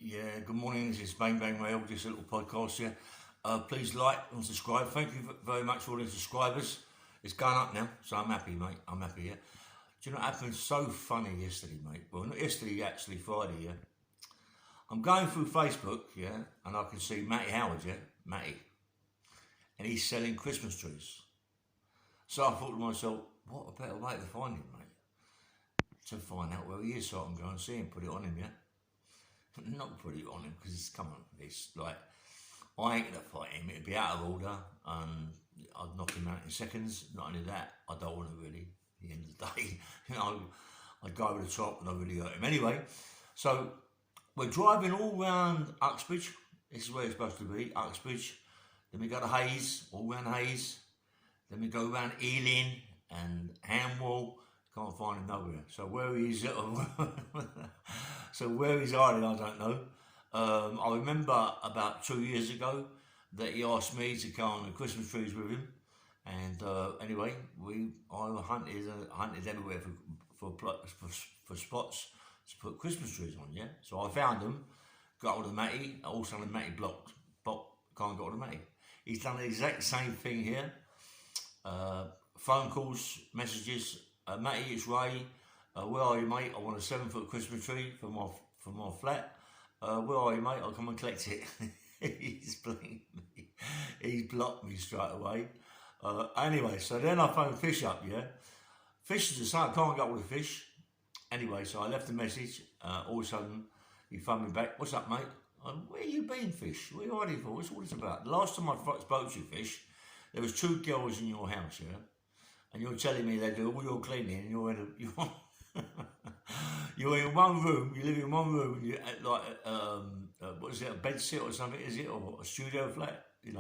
Yeah, good morning. This is Bang Bang Rail, just a little podcast here. Please like and subscribe. Thank you very much for all the subscribers. It's gone up now, so I'm happy, mate. I'm happy, yeah. Do you know what happened? So funny yesterday, mate. Well, not yesterday, actually, Friday, yeah. I'm going through Facebook, yeah, and I can see Matty Howard, yeah, Matty. And he's selling Christmas trees. So I thought to myself, what a better way to find him, mate. To find out where he is so I can go and see him, put it on him, yeah. Not put it on him because come on, it's like I ain't gonna fight him. It'd be out of order, and I'd knock him out in seconds. Not only that, I don't want to really. At the end of the day, I'd go over the top and I really hurt him anyway. So we're driving all round Uxbridge. This is where it's supposed to be, Uxbridge. Then we go to Hayes, all round Hayes. Then we go round Ealing and Hanwell. Can't find him nowhere. So where he's where he's hiding, I don't know. I remember about 2 years ago that he asked me to come on the Christmas trees with him, and anyway, I hunted everywhere for spots to put Christmas trees on. Yeah, so I found them, got hold of Matty. Also, the Matty blocked, but can't get hold of Matty. He's done the exact same thing here. Phone calls, messages. Matty, it's Ray. Where are you, mate? I want a 7-foot Christmas tree for my flat. Where are you, mate? I'll come and collect it. He's blinked me. He's blocked me straight away. Anyway, so then I phoned Fish up, yeah. Fish is the same. I can't get all the fish. Anyway, so I left a message. All of a sudden, he phoned me back. What's up, mate? Where you been, Fish? What are you hiding for? What's all this about? The last time I spoke to you, Fish, there was 2 girls in your house, yeah? And you're telling me they do all your cleaning, and you're in one room. You live in one room, and you like what is it, a bed sit or something? Is it, or a studio flat? And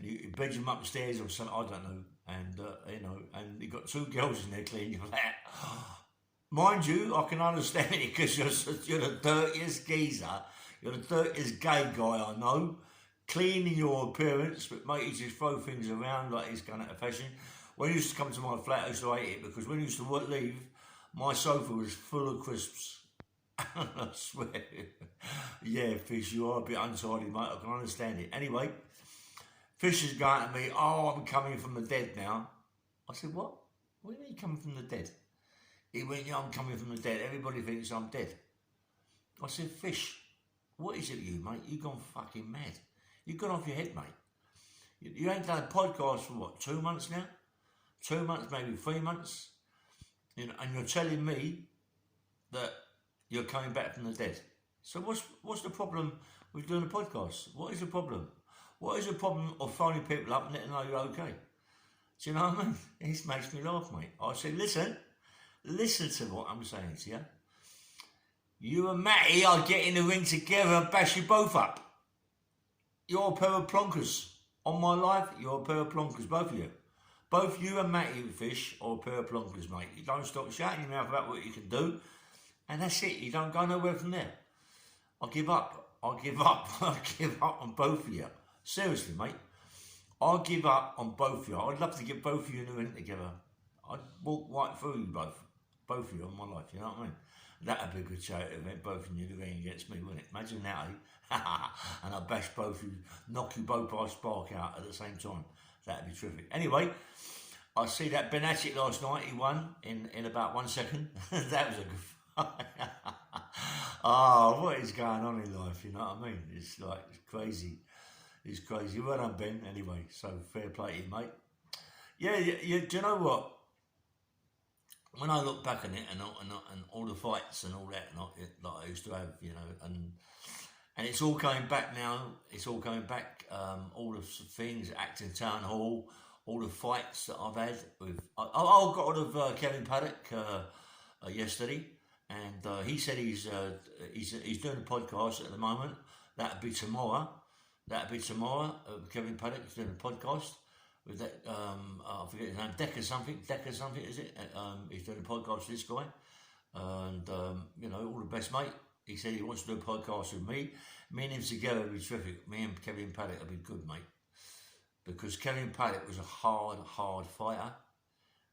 you bedroom upstairs or something. I don't know. And and you got 2 girls in there cleaning your flat. Mind you, I can understand it because you're the dirtiest geezer. You're the dirtiest gay guy I know. Cleaning your appearance, but mate, he just throw things around like he's going out of fashion. When he used to come to my flat, I used to hate it because when he used to leave, my sofa was full of crisps. I swear. Yeah, Fish, you are a bit untidy, mate. I can understand it. Anyway, Fish is going to me, oh, I'm coming from the dead now. I said, what? What do you mean coming from the dead? He went, yeah, I'm coming from the dead. Everybody thinks I'm dead. I said, Fish, what is it you, mate? You've gone fucking mad. You've gone off your head, mate. You ain't done a podcast for what, 2 months now? 2 months, maybe 3 months, and you're telling me that you're coming back from the dead. So what's the problem with doing a podcast? What is the problem? What is the problem of phoning people up and letting them know you're okay? Do you know what I mean? It makes me laugh, mate. I say, listen to what I'm saying to you. You and Matty are getting in the ring together and bash you both up. You're a pair of plonkers. On my life, you're a pair of plonkers, both of you. Both you and Matty Fish are a pair of plonkers, mate. You don't stop shouting your mouth about what you can do, and that's it. You don't go nowhere from there. I give up. I give up on both of you. Seriously, mate. I give up on both of you. I'd love to get both of you in the ring together. I'd walk right through you both of you on my life. You know what I mean? That'd be a good charity event. Both of you in the ring against me, wouldn't it? Imagine that, eh? And I'd bash both of you, knock you both by spark out at the same time. That'd be terrific. Anyway, I see that Ben Hatchett last night. He won in about 1 second. That was a good fight. Oh, what is going on in life? You know what I mean? It's crazy. It's crazy. Well done, Ben. Anyway, so fair play to you, mate. Yeah. Do you know what? When I look back on it and all the fights and all that, like I used to have, and it's all coming back now. It's all coming back. All the things, Acton Town Hall, all the fights that I've had with. I got hold of Kevin Paddock yesterday, and he said he's doing a podcast at the moment. That'll be tomorrow. Kevin Paddock is doing a podcast with that. I forget his name. Decker something is it? He's doing a podcast with this guy, and all the best, mate. He said he wants to do a podcast with me. Me and him together would be terrific. Me and Kevin Paddock would be good, mate. Because Kevin Paddock was a hard fighter.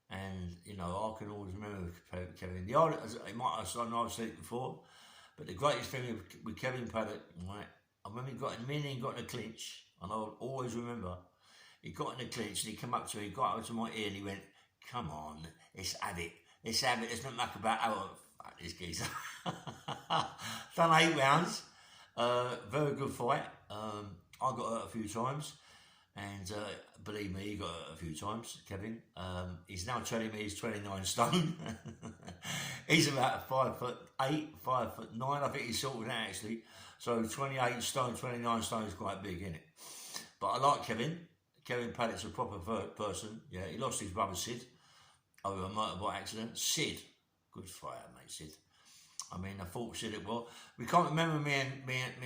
And, I can always remember Kevin. I know I've said it before, But the greatest thing with Kevin Paddock, right, I remember me and him got in a clinch, and I'll always remember, he got in a clinch and he came up to me, he got up to my ear and he went, come on, let's have it, let's not muck about, oh, fuck this geezer. Done 8 rounds, very good fight, I got hurt a few times, and believe me, he got hurt a few times, Kevin. He's now telling me he's 29 stone. He's about 5'8", 5'9", I think he's sorted out actually. So 28 stone, 29 stone is quite big, isn't it? But I like Kevin. Kevin Paddock's a proper person. Yeah, he lost his brother Sid over a motorbike accident. Sid, good fighter, mate, Sid. I mean, I fought Sid it well. We can't remember me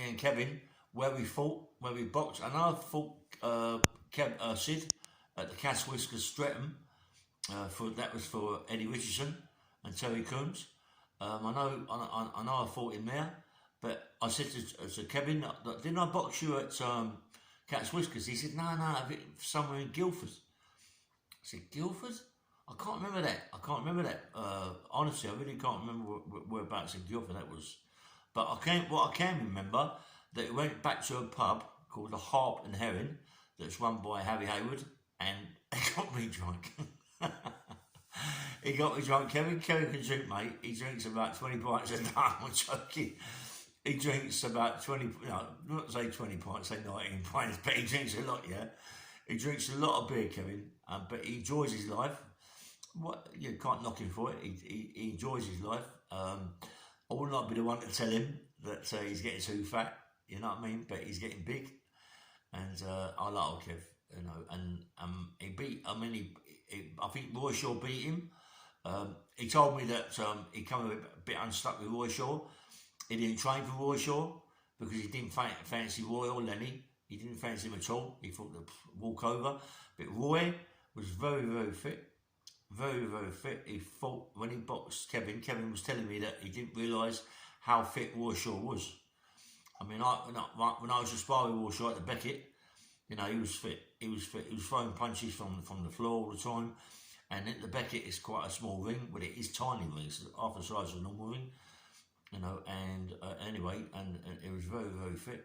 and Kevin where we fought, where we boxed. I know I fought Sid at the Cass Whiskers Streatham. That was for Eddie Richardson and Terry Coombs. I know I fought him there, but I said to Kevin, didn't I box you at Cass Whiskers? He said, no, somewhere in Guildford. I said, Guildford? I can't remember that. Honestly, I really can't remember whereabouts in Guildford that was. But what I can remember, that it went back to a pub called the Harp and Herring that's run by Harry Hayward, and he got me drunk. He got me drunk. Kevin can drink, mate. He drinks about 20 pints a day. I'm joking. He drinks about 20, not say 20 pints, say 19 pints, but he drinks a lot, yeah. He drinks a lot of beer, Kevin, but he enjoys his life. You can't knock him for it. He enjoys his life. I would not be the one to tell him that he's getting too fat, you know what I mean? But he's getting big, and I like old Kev, and he beat. I mean, I think Roy Shaw beat him. He told me that he come a bit unstuck with Roy Shaw. He didn't train for Roy Shaw because he didn't fancy Roy or Lenny. He didn't fancy him at all. He thought the walk over. But Roy was very, very fit. Very, very fit. He fought when he boxed Kevin. Kevin was telling me that he didn't realise how fit Roy Shaw was. I mean, when I was sparring with Roy Shaw at the Beckett, he was fit. He was fit. He was throwing punches from the floor all the time. And at the Beckett, it's quite a small ring, but it is tiny ring. It's half the size of a normal ring. And anyway, and it was very, very fit.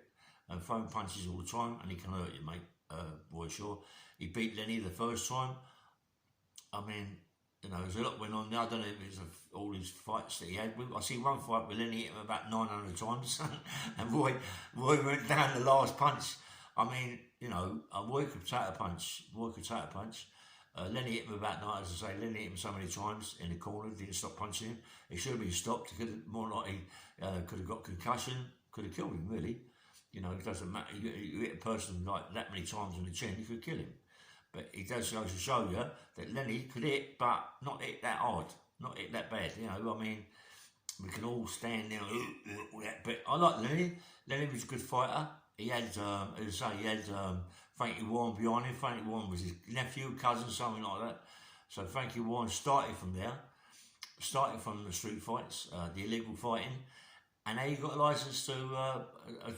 And throwing punches all the time, and he can hurt you, mate, Roy Shaw. He beat Lenny the first time. I mean, there's a lot went on there. I don't know if it's all his fights that he had. I see one fight with Lenny hit him about 900 times, and Roy went down the last punch. I mean, Roy could take a punch. Lenny hit him about 900, as I say. Lenny hit him so many times in the corner, didn't stop punching him. He should have been stopped. He more likely could have got concussion, could have killed him, really. It doesn't matter. You hit a person like that many times in the chin, you could kill him. But it does go to show you that Lenny could hit, but not hit that hard, not hit that bad. I mean, we can all stand there, but I like Lenny. Lenny was a good fighter. He had, as I say, Frankie Warren behind him. Frankie Warren was his nephew, cousin, something like that. So Frankie Warren started from there, started from the street fights, the illegal fighting, and now he got a license to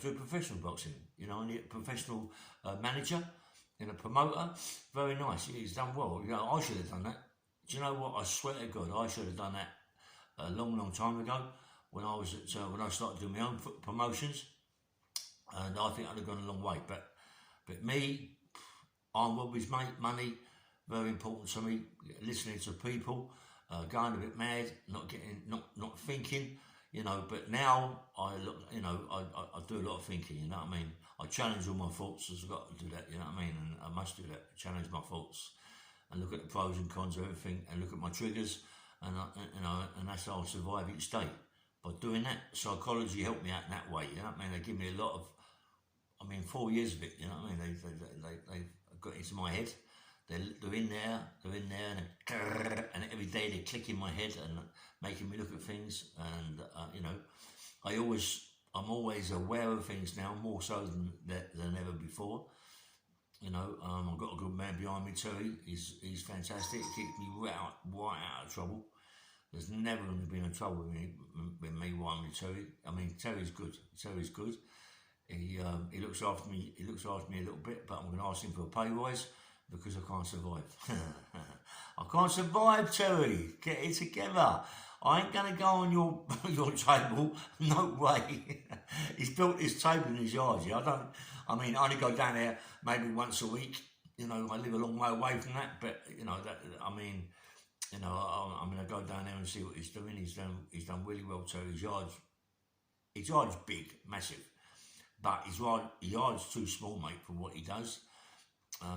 do professional boxing. And a professional manager. A promoter, very nice. He's done well. I should have done that. Do you know what? I swear to God, I should have done that a long, long time ago when I was when I started doing my own promotions, and I think I'd have gone a long way. But me, I'm always money, very important to me. Listening to people, going a bit mad, not thinking. But now I look, I do a lot of thinking, you know what I mean? I challenge all my thoughts, as I've got to do that, you know what I mean? And I must do that, challenge my thoughts and look at the pros and cons of everything and look at my triggers, and and that's how I survive each day. By doing that, psychology helped me out in that way, you know what I mean? They give me a lot of, 4 years of it, you know what I mean? They got into my head. They're in there, and every day they click in my head and making me look at things. And I'm always aware of things now, more so than ever before. I've got a good man behind me, Terry. He's fantastic. He keeps me right out of trouble. There's never been a trouble with me while I'm with Terry. Terry's good. Terry's good. He looks after me. He looks after me a little bit, but I'm going to ask him for a pay rise, because I can't survive. I can't survive, Terry. Get it together. I ain't gonna go on your your table. No way. He's built his table in his yard. Yeah, I mean, I only go down there maybe once a week. You know, I live a long way away from that, but you know that. I mean, you know, I mean, I go down there and see what he's doing. He's done really well too. His yard's big, massive, but his yard's too small, mate, for what he does.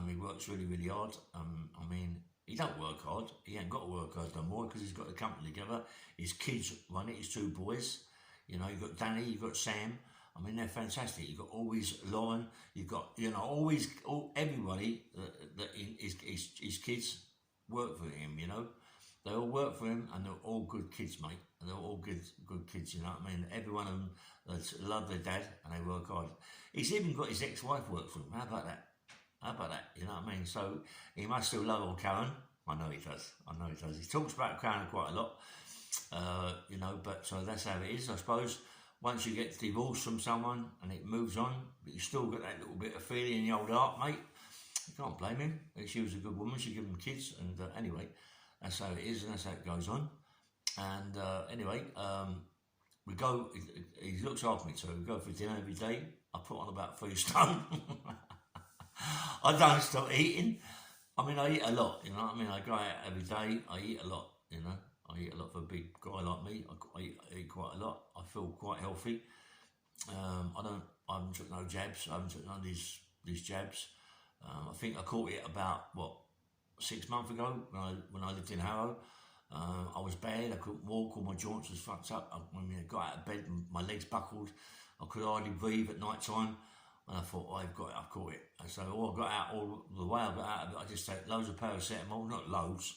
He works really, really hard. I mean, he don't work hard. He ain't got to work hard no more because he's got the company together. His kids run it. His two boys. You know, you've got Danny, you've got Sam. I mean, they're fantastic. You've got always Lauren. You've got, you know, everybody that his kids work for him. You know, they all work for him, and they're all good kids, mate. And they're all good kids. You know what I mean? Every one of them love their dad, and they work hard. He's even got his ex-wife work for him. How about that? How about that? You know what I mean? So he must still love old Karen. I know he does. He talks about Karen quite a lot, you know, but so that's how it is, I suppose. Once you get divorced from someone and it moves on, but you still got that little bit of feeling in your old heart, mate. You can't blame him. She was a good woman. She gave him kids. And anyway, that's how it is and that's how it goes on. And anyway, we go, he looks after me too. We go for dinner every day. I put on about 3 stone. I don't stop eating. I mean, I eat a lot, you know what I mean? I go out every day, I eat a lot, you know? I eat a lot for a big guy like me. I eat quite a lot. I feel quite healthy. I haven't took no jabs. I haven't took none of these jabs. I think I caught it about, 6 months ago when I lived in Harrow. I was bad. I couldn't walk. All my joints was fucked up. I got out of bed and my legs buckled. I could hardly breathe at night time. And I thought, I've caught it. And so all the way I got out of it, I just take loads of paracetamol, not loads,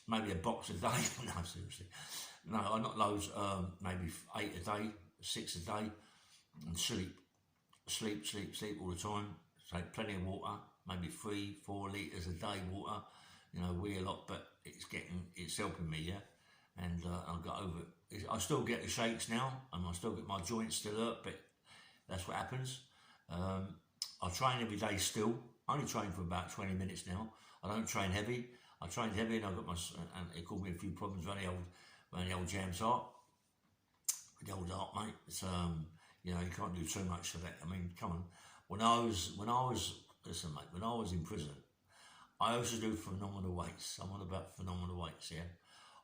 maybe a box a day. No, seriously. No, not loads, maybe 8 a day, 6 a day, and sleep all the time. Take plenty of water, maybe 3-4 litres a day water. You know, a lot, but it's helping me, yeah. And I got over it. I still get the shakes now, and I still get my joints still hurt, but that's what happens. I train every day still. I only train for about 20 minutes now. I don't train heavy. I trained heavy and I got and it caused me a few problems with the old jam's heart. With the old heart, mate. It's, you know, you can't do too much for that. I mean, come on. When I was listen, mate, when I was in prison, I used to do phenomenal weights. I'm on about phenomenal weights, yeah.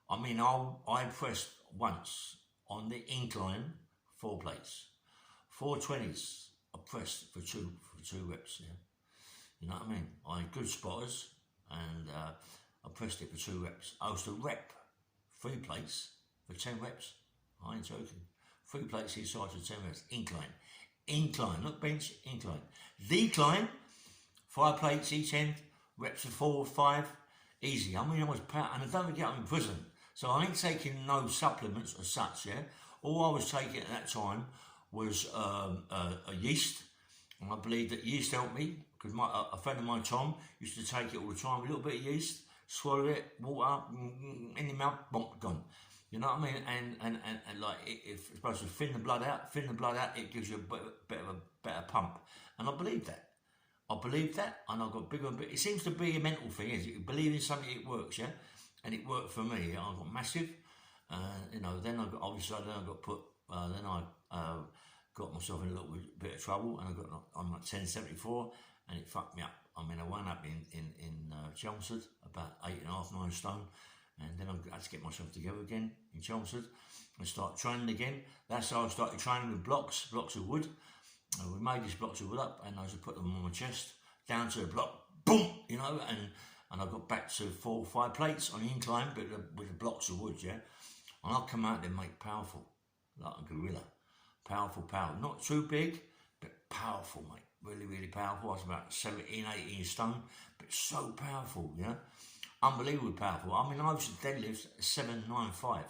I mean, I pressed once on the incline 4 plates, 4 20s. I pressed for two reps, yeah. You know what I mean? I had good spotters, and I pressed it for 2 reps. I used to rep 3 plates for 10 reps. I ain't joking. 3 plates each side for 10 reps. Incline, not bench, incline. Decline, 5 plates each end, reps for 4 or 5, easy. I mean, I was proud, and I don't forget I'm in prison, so I ain't taking no supplements as such, yeah. All I was taking at that time was a yeast, and I believe that yeast helped me because a friend of mine, Tom, used to take it all the time. A little bit of yeast, swallow it, water in your mouth, bonk, gone. You know what I mean? And like it's supposed to thin the blood out. It gives you a bit of a better pump, and I believe that. And I got bigger and bigger. It seems to be a mental thing, is it? You believe in something, it works, yeah. And it worked for me. I got massive. You know, then I got put. Then I got myself in a little bit of trouble, and I'm at 1074, and it fucked me up. I mean, I wound up in Chelmsford, about 8.5, 9 stone, and then I had to get myself together again in Chelmsford and start training again. That's how I started training with blocks of wood. We made these blocks of wood up, and I used to put them on my chest, down to the block, boom, you know, and I got back to 4 or 5 plates on the incline, but with the blocks of wood, yeah. And I'll come out there, mate, powerful, like a gorilla. Powerful. Not too big, but powerful, mate. Really, really powerful. I was about 17, 18 stone, but so powerful, yeah. Unbelievably powerful. I mean, I used to deadlift 795.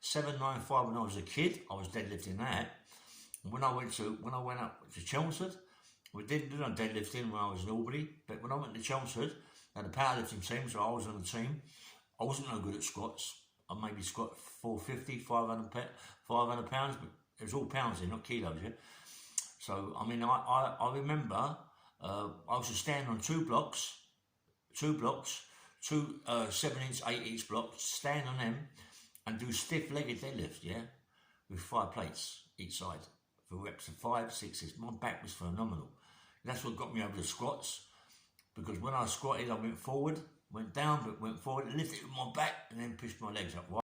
795 when I was a kid, I was deadlifting that. And when I went up to Chelmsford, we didn't do no deadlifting when I was in Albany, but when I went to Chelmsford, they had a powerlifting team, so I was on the team. I wasn't no good at squats. I maybe squat 450, 500 pounds, but it was all pounds in, not kilos, yeah. So, I mean, I remember I used to stand on 2 blocks, 2 7-inch, 8-inch blocks, stand on them, and do stiff-legged deadlifts, yeah, with 5 plates each side for reps of 5, 6, 6. My back was phenomenal. That's what got me over the squats, because when I squatted, I went forward, went down, but went forward, lifted it with my back, and then pushed my legs up.